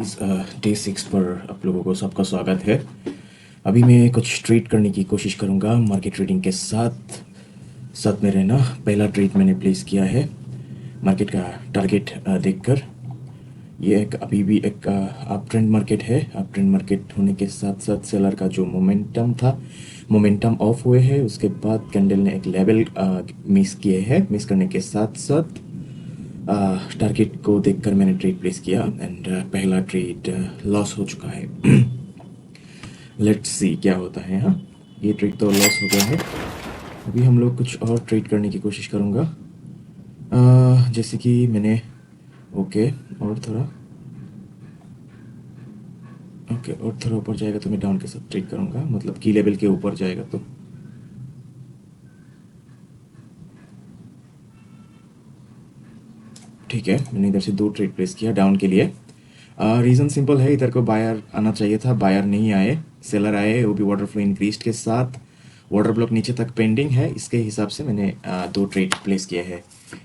इस डे 6 पर आप लोगों को सबका स्वागत है। अभी मैं कुछ ट्रेड करने की कोशिश करूंगा मार्केट ट्रेडिंग के साथ साथ में रहना। पहला ट्रेड मैंने प्लेस किया है मार्केट का टारगेट देखकर। ये एक अभी भी एक अप ट्रेंड मार्केट है। अप ट्रेंड मार्केट होने के साथ साथ सेलर का जो मोमेंटम था, मोमेंटम ऑफ हुए है। उसके बाद कैंडल ने एक लेवल मिस किए हैं। मिस करने के साथ साथ टारगेट को देखकर मैंने ट्रेड प्लेस किया एंड पहला ट्रेड लॉस हो चुका है। लेट्स सी क्या होता है। हाँ, ये ट्रेड तो लॉस हो गया है। अभी हम लोग कुछ और ट्रेड करने की कोशिश करूँगा। जैसे कि मैंने ओके और थोड़ा ओके और थोड़ा ऊपर जाएगा तो मैं डाउन के साथ ट्रेड करूँगा, मतलब की लेवल के ऊपर जाएगा तो। ठीक है, मैंने इधर से दो ट्रेड प्लेस किया डाउन के लिए। रीज़न सिंपल है, इधर को बायर आना चाहिए था, बायर नहीं आए, सेलर आए, वो भी वाटर फ्लो इंक्रीज के साथ। वाटर ब्लॉक नीचे तक पेंडिंग है, इसके हिसाब से मैंने दो ट्रेड प्लेस किए हैं।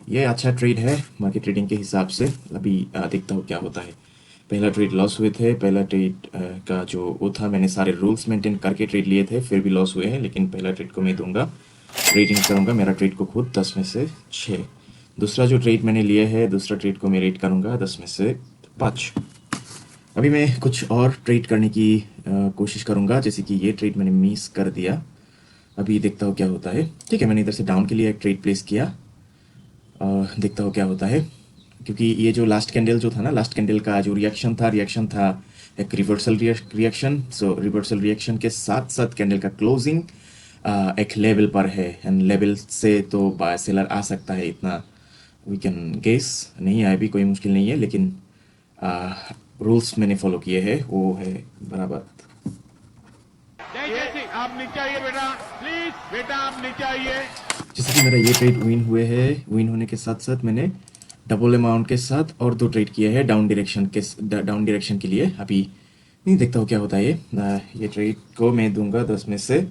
ये अच्छा ट्रेड है मार्केट ट्रेडिंग के हिसाब से। अभी देखता हूँ क्या होता है। पहला ट्रेड लॉस हुए थे। पहला ट्रेड का जो वो था, मैंने सारे रूल्स मेंटेन करके ट्रेड लिए थे, फिर भी लॉस हुए हैं। लेकिन पहला ट्रेड को मैं दूंगा, रेटिंग करूंगा मेरा ट्रेड को खुद 10 में से 6। दूसरा जो ट्रेड मैंने लिया है, दूसरा ट्रेड को मैं रेट करूंगा 10 में से 5। अभी मैं कुछ और ट्रेड करने की कोशिश करूंगा, जैसे कि ये ट्रेड मैंने मिस कर दिया। अभी देखता हूँ क्या होता है। ठीक है, मैंने इधर से डाउन के लिए एक ट्रेड प्लेस किया। देखता हूँ क्या होता है, क्योंकि ये जो लास्ट कैंडल जो था ना, लास्ट कैंडल का जो रिएक्शन था एक रिवर्सल रिएक्शन। सो रिवर्सल रिएक्शन के साथ साथ कैंडल का क्लोजिंग एक लेवल पर है एंड लेवल से तो बाय सेलर आ सकता है, इतना वी कैन गेस। नहीं आए भी कोई मुश्किल नहीं है, लेकिन रूल्स मैंने फॉलो किए हैं, वो है बराबर। जैसे आप नीचे आइए बेटा, प्लीज बेटा आप नीचे आइए। जैसे कि मेरा ये ट्रेड विन हुए है, विन होने के साथ साथ मैंने डबल अमाउंट के साथ और दो ट्रेड किए हैं डाउन डायरेक्शन के लिए। अभी नहीं, देखता हूँ क्या होता है ये ट्रेड को मैं दूंगा 10 में से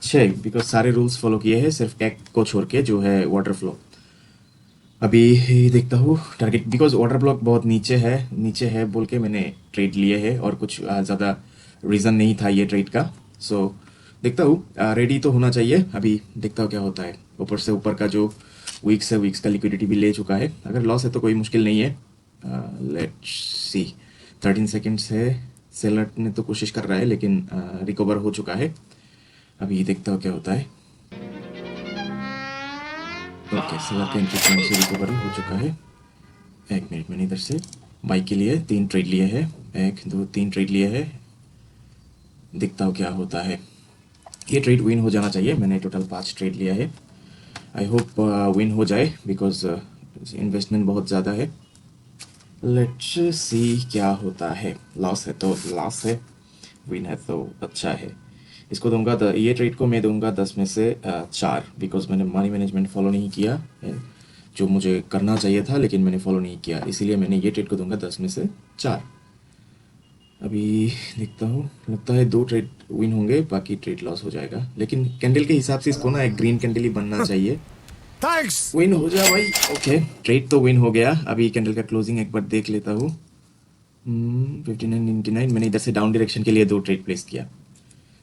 6, बिकॉज सारे रूल्स फॉलो किए हैं, सिर्फ एक को छोड़ के जो है वाटर फ्लो। अभी देखता हूँ टारगेट, बिकॉज वाटर ब्लॉक बहुत नीचे है बोल के मैंने ट्रेड लिए है, और कुछ ज़्यादा रीज़न नहीं था ये ट्रेड का। सो देखता हूँ, रेडी तो होना चाहिए। अभी देखता हूँ क्या होता है। ऊपर से ऊपर का जो वीक्स है, वीक्स का लिक्विडिटी भी ले चुका है। अगर लॉस है तो कोई मुश्किल नहीं है। लेट्स सी, 13 सेकेंड्स है। सेलर ने तो कोशिश कर रहा है, लेकिन रिकवर हो चुका है। अभी देखता हूँ क्या होता है। ओके, सेलर का एंट्री पॉइंट से रिकवर हो चुका है। 1 मिनट, मैंने इधर से बाइक के लिए 3 ट्रेड लिए हैं, 1 2 3 ट्रेड लिए हैं। देखता हूँ क्या होता है। ये ट्रेड विन हो जाना चाहिए। मैंने टोटल 5 ट्रेड लिया है। आई होप विन हो जाए, बिकॉज इन्वेस्टमेंट बहुत ज़्यादा है। लेट्स सी क्या होता है। लॉस है तो लॉस है, विन है तो अच्छा है। इसको दूंगा ये ट्रेड को मैं दूंगा 10 में से 4, बिकॉज मैंने मनी मैनेजमेंट फॉलो नहीं किया है, जो मुझे करना चाहिए था, लेकिन मैंने फॉलो नहीं किया, इसीलिए मैंने ये ट्रेड को दूंगा 10 में से 4। अभी देखता हूँ, लगता है 2 ट्रेड विन होंगे, बाकी ट्रेड लॉस हो जाएगा। लेकिन कैंडल के हिसाब से इसको ना एक ग्रीन कैंडल ही बनना चाहिए। थैंक्स। विन हो जा भाई। ओके, ट्रेड तो विन हो गया। अभी कैंडल का क्लोजिंग एक बार देख लेता हूँ। 59.99, मैंने इधर से डाउन डायरेक्शन के लिए 2 ट्रेड प्लेस किया।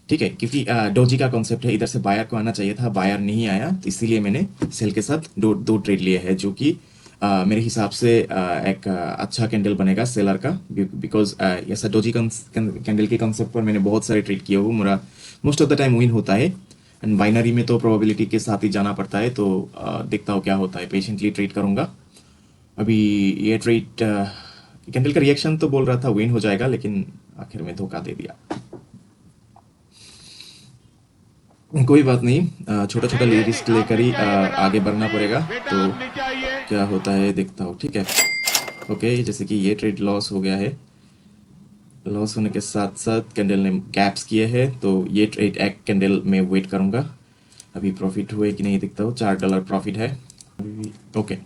ठीक है, क्योंकि डोजी का कॉन्सेप्ट है, इधर से बायर को आना चाहिए था, बायर नहीं आया, तो इसीलिए मैंने सेल के साथ दो ट्रेड लिए हैं, जो कि मेरे हिसाब से एक अच्छा कैंडल बनेगा सेलर का, बिकॉज ऐसा डोजी कैंडल के कॉन्सेप्ट पर मैंने बहुत सारे ट्रेड किए हुए, मेरा most of the time win होता है। एंड बाइनरी में तो प्रोबेबिलिटी के साथ ही जाना पड़ता है, तो देखता हूँ क्या होता है, पेशेंटली ट्रेड करूँगा। अभी ये ट्रेड कैंडल का रिएक्शन तो बोल रहा था विन हो जाएगा, लेकिन आखिर में धोखा दे दिया। कोई बात नहीं, छोटा छोटा रिस्क आप लेकर ही नीचे आइए बेटा, आगे बढ़ना प्लीज पड़ेगा। बेटा तो आप नीचे आइए। क्या होता है देखता हूँ। ठीक है, ओके, जैसे कि ये ट्रेड लॉस हो गया है। लॉस होने के साथ साथ कैंडल ने गैप्स किए हैं, तो ये ट्रेड एक कैंडल में वेट करूँगा। अभी प्रॉफिट हुए कि नहीं देखता हूँ। $4 प्रॉफिट है अभी। ओके,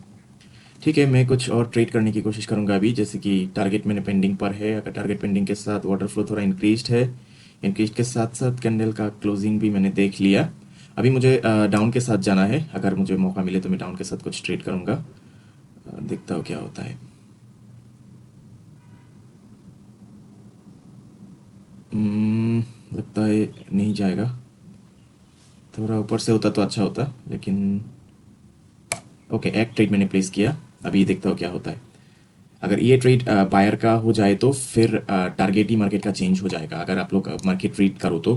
ठीक है, मैं कुछ और ट्रेड करने की कोशिश करूंगा अभी, जैसे कि टारगेट मैंने पेंडिंग पर है। अगर टारगेट पेंडिंग के साथ वाटर फ्लो थोड़ा इंक्रीज्ड है, इंक्रीज के साथ साथ कैंडल का क्लोजिंग भी मैंने देख लिया। अभी मुझे डाउन के साथ जाना है। अगर मुझे मौका मिले तो मैं डाउन के साथ कुछ ट्रेड करूंगा। देखता हूँ क्या होता है। लगता है नहीं जाएगा, थोड़ा ऊपर से होता तो अच्छा होता, लेकिन ओके, एक ट्रेड मैंने प्लेस किया, अभी देखता हूँ क्या होता है। अगर ये ट्रेड बायर का हो जाए तो फिर टारगेट ही मार्केट का चेंज हो जाएगा। अगर आप लोग मार्केट रीड करो तो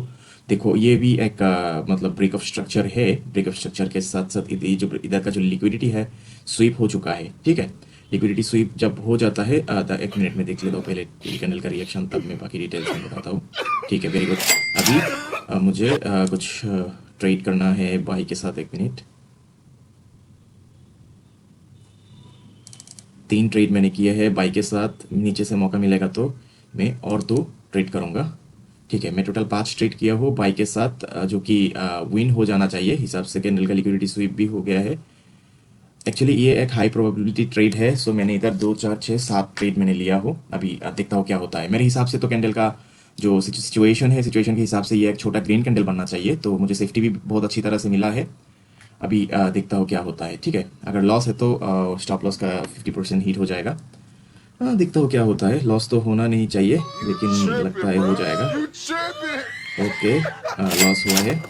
देखो, ये भी एक मतलब ब्रेक ऑफ स्ट्रक्चर है। ब्रेक ऑफ स्ट्रक्चर के साथ साथ ये जो इधर का जो लिक्विडिटी है स्वीप हो चुका है, ठीक है। लिक्विडिटी स्वीप जब हो जाता है, एक मिनट में देख लेता हूँ पहले कैंडल का रिएक्शन, तब मैं बाकी डिटेल्स में बताता हूँ। ठीक है, वेरी गुड। अभी मुझे कुछ ट्रेड करना है बाई के साथ। एक मिनट, 3 ट्रेड मैंने किए हैं बाई के साथ, नीचे से मौका मिलेगा तो मैं और 2 ट्रेड करूँगा, ठीक है। मैं टोटल 5 ट्रेड किया हूँ बाई के साथ, जो कि विन हो जाना चाहिए हिसाब से। कैंडल का लिक्विडिटी स्वीप भी हो गया है। एक्चुअली ये एक हाई प्रोबेबिलिटी ट्रेड है, सो मैंने इधर 2 4 6 7 ट्रेड मैंने लिया हो। अभी देखता हूँ क्या होता है। मेरे हिसाब से तो कैंडल का जो सिचुएशन है, सिचुएशन के हिसाब से ये एक छोटा ग्रीन कैंडल बनना चाहिए, तो मुझे सेफ्टी भी बहुत अच्छी तरह से मिला है। अभी देखता हूँ क्या होता है, ठीक है। अगर लॉस है तो स्टॉप लॉस का 50% हिट हो जाएगा। देखता हूँ क्या होता है। लॉस तो होना नहीं चाहिए, लेकिन लगता है हो जाएगा। ओके, लॉस हुआ है,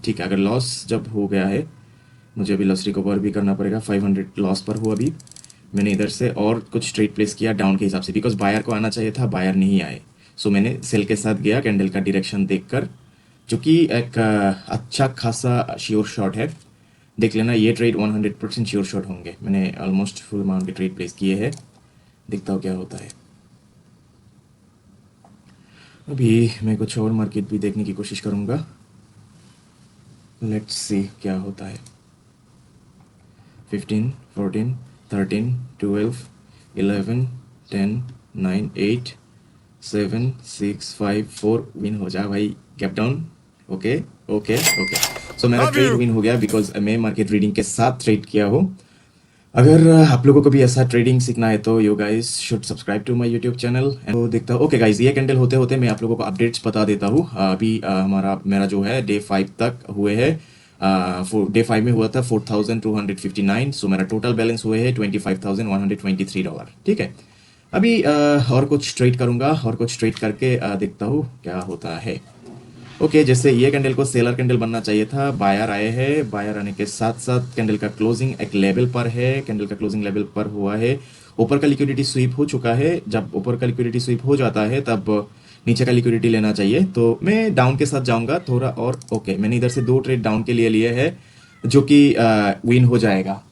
ठीक है। अगर लॉस जब हो गया है, मुझे अभी लॉस रिकवर भी करना पड़ेगा। 500 लॉस पर हुआ अभी। मैंने इधर से और कुछ ट्रेड प्लेस किया डाउन के हिसाब से, बिकॉज बायर को आना चाहिए था, बायर नहीं आए, सो मैंने सेल के साथ गया कैंडल का डायरेक्शन देखकर, जो कि एक अच्छा खासा श्योर शॉट है। देख लेना, ये ट्रेड 100% श्योर शॉट होंगे। मैंने ऑलमोस्ट फुल अमाउंट के ट्रेड प्लेस किए हैं। देखता हूँ क्या होता है। अभी मैं कुछ और मार्केट भी देखने की कोशिश करूँगा। लेट्स सी क्या होता है। 15 14 13 12 11 10 9 8 7 6 5 4 विन हो जा भाई, gap down. Okay okay okay, so मेरा ट्रेड विन हो गया, बिकॉज मैं मार्केट रीडिंग के साथ ट्रेड किया हूँ। अगर आप लोगों को भी ऐसा ट्रेडिंग सीखना है तो you guys should subscribe to my YouTube channel. तो देखता हूँ। ओके गाइस, ये कैंडल होते होते मैं आप लोगों को अपडेट्स बता देता हूँ। अभी मेरा जो है डे 5 तक हुए है। डे 5 में हुआ था 4259, सो मेरा टोटल बैलेंस हुए है $25,123, ठीक है। अभी और कुछ ट्रेड करूँगा, और कुछ ट्रेड करके देखता हूँ क्या होता है। ओके, जैसे ये कैंडल को सेलर कैंडल बनना चाहिए था, बायर आए हैं। बायर आने के साथ साथ कैंडल का क्लोजिंग एक लेवल पर है, कैंडल का क्लोजिंग लेवल पर हुआ है। ऊपर का लिक्विडिटी स्वीप हो चुका है। जब ऊपर का लिक्विडिटी स्वीप हो जाता है तब नीचे का लिक्विडिटी लेना चाहिए, तो मैं डाउन के साथ जाऊंगा थोड़ा और। ओके, मैंने इधर से 2 ट्रेड डाउन के लिए है, जो कि विन हो जाएगा।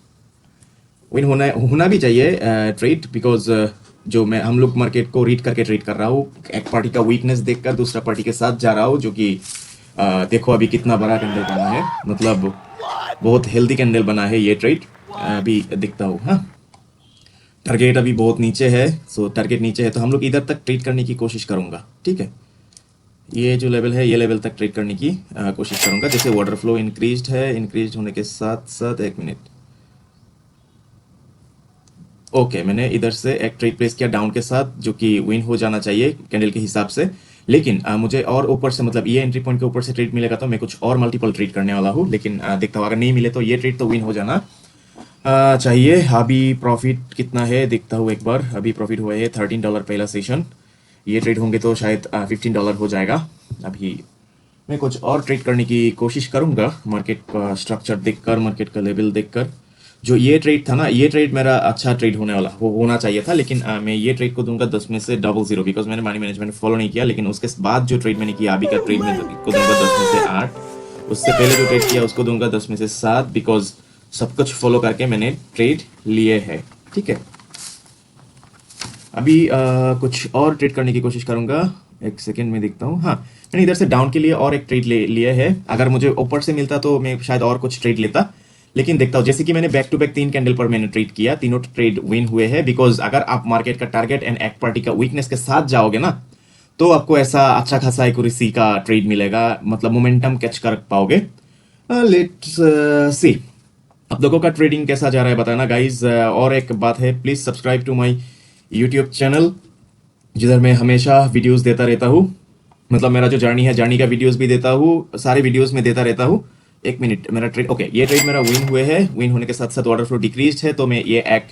विन होना भी चाहिए ट्रेड, बिकॉज जो मैं हम लोग मार्केट को रीड करके ट्रेड कर रहा हूँ। एक पार्टी का वीकनेस देखकर दूसरा पार्टी के साथ जा रहा हूँ, जो कि देखो अभी कितना बड़ा कैंडल बना है, मतलब बहुत हेल्दी कैंडल बना है ये ट्रेड। अभी दिखता हूँ। हाँ, टारगेट अभी बहुत नीचे है, सो टारगेट नीचे है तो हम लोग इधर तक ट्रेड करने की कोशिश करूंगा, ठीक है। ये जो लेवल है, ये लेवल तक ट्रेड करने की कोशिश करूंगा। जैसे वाटर फ्लो इंक्रीज्ड है, इंक्रीज होने के साथ साथ, एक मिनट। ओके, मैंने इधर से एक ट्रेड प्लेस किया डाउन के साथ, जो कि विन हो जाना चाहिए कैंडल के हिसाब से। लेकिन मुझे और ऊपर से, मतलब ये एंट्री पॉइंट के ऊपर से ट्रेड मिलेगा तो मैं कुछ और मल्टीपल ट्रेड करने वाला हूँ। लेकिन देखता हूँ, अगर नहीं मिले तो ये ट्रेड तो विन हो जाना चाहिए। अभी प्रॉफिट कितना है देखता हूँ एक बार। अभी प्रॉफिट हुआ है $13 पहला सेशन। ये ट्रेड होंगे तो शायद $15 हो जाएगा। अभी मैं कुछ और ट्रेड करने की कोशिश करूंगा, मार्केट का स्ट्रक्चर देखकर, मार्केट का लेवल देखकर। जो ये ट्रेड था ना, ये ट्रेड मेरा अच्छा ट्रेड होना चाहिए था, लेकिन मैं ये ट्रेड को दूंगा 10 में से 00, बिकॉज मैंने मनी मैनेजमेंट फॉलो नहीं किया। लेकिन उसके बाद जो ट्रेड मैंने किया अभी का ट्रेड में को दूंगा 10 में से 8। उससे पहले जो ट्रेड किया उसको दूंगा 10 में से 7, बिकॉज सब कुछ फॉलो करके मैंने ट्रेड लिए है, ठीक है। अभी कुछ और ट्रेड करने की कोशिश करूंगा। एक सेकेंड में देखता हूँ। हाँ, मैंने इधर से डाउन के लिए और एक ट्रेड लिए है। अगर मुझे ऊपर से मिलता तो मैं शायद और कुछ ट्रेड लेता, लेकिन देखता हूँ। जैसे कि मैंने बैक टू बैक 3 कैंडल पर मैंने ट्रेड किया, तीनों ट्रेड विन हुए हैं। बिकॉज अगर आप मार्केट का टारगेट एंड एक पार्टी का वीकनेस के साथ जाओगे ना, तो आपको ऐसा अच्छा खासा एक्यूरेसी का ट्रेड मिलेगा, मतलब मोमेंटम कैच कर पाओगे। लेट्स सी आप लोगों का ट्रेडिंग कैसा जा रहा है बताना गाइज। और एक बात है, please subscribe to my YouTube channel, जिधर मैं हमेशा वीडियोस देता रहता हूँ। मतलब मेरा जो जर्नी है, जर्नी का वीडियोस भी देता हूँ, सारे वीडियोस में देता रहता हूँ। एक मिनट, मेरा ट्रेड, ओके, ये ट्रेड मेरा विन हुए है। विन होने के साथ साथ ऑर्डर फ्लो डिक्रीज है, तो मैं ये एक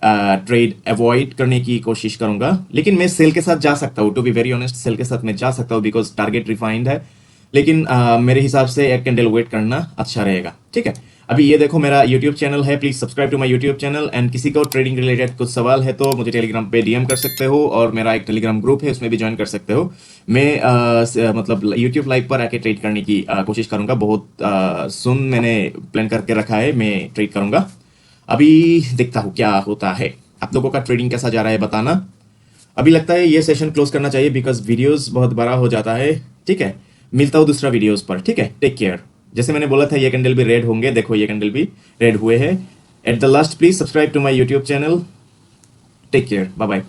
ट्रेड अवॉइड करने की कोशिश करूंगा, लेकिन मैं सेल के साथ जा सकता हूँ। To be very honest, sale के साथ मैं जा सकता हूँ बिकॉज टारगेट रिफाइंड है, लेकिन मेरे हिसाब से एक कैंडल वेट करना अच्छा रहेगा। ठीक है, अभी ये देखो मेरा यूट्यूब चैनल है, please subscribe to my YouTube channel. And किसी को ट्रेडिंग रिलेटेड कुछ सवाल है तो मुझे टेलीग्राम पे डीएम कर सकते हो, और मेरा एक टेलीग्राम ग्रुप है, उसमें भी ज्वाइन कर सकते हो। मैं मतलब यूट्यूब लाइव पर आके ट्रेड करने की कोशिश करूंगा। बहुत सुन मैंने प्लान करके रखा है, मैं ट्रेड करूंगा। अभी देखता हूँ क्या होता है। आप लोगों का ट्रेडिंग कैसा जा रहा है बताना। अभी लगता है ये सेशन क्लोज करना चाहिए बिकॉज वीडियोस बहुत बड़ा हो जाता है। ठीक है, मिलता हूँ दूसरा वीडियोस पर। ठीक है, टेक केयर। जैसे मैंने बोला था ये कैंडल भी रेड होंगे, देखो ये कैंडल भी रेड हुए हैं। At the last please subscribe to my YouTube channel. Take care, bye bye.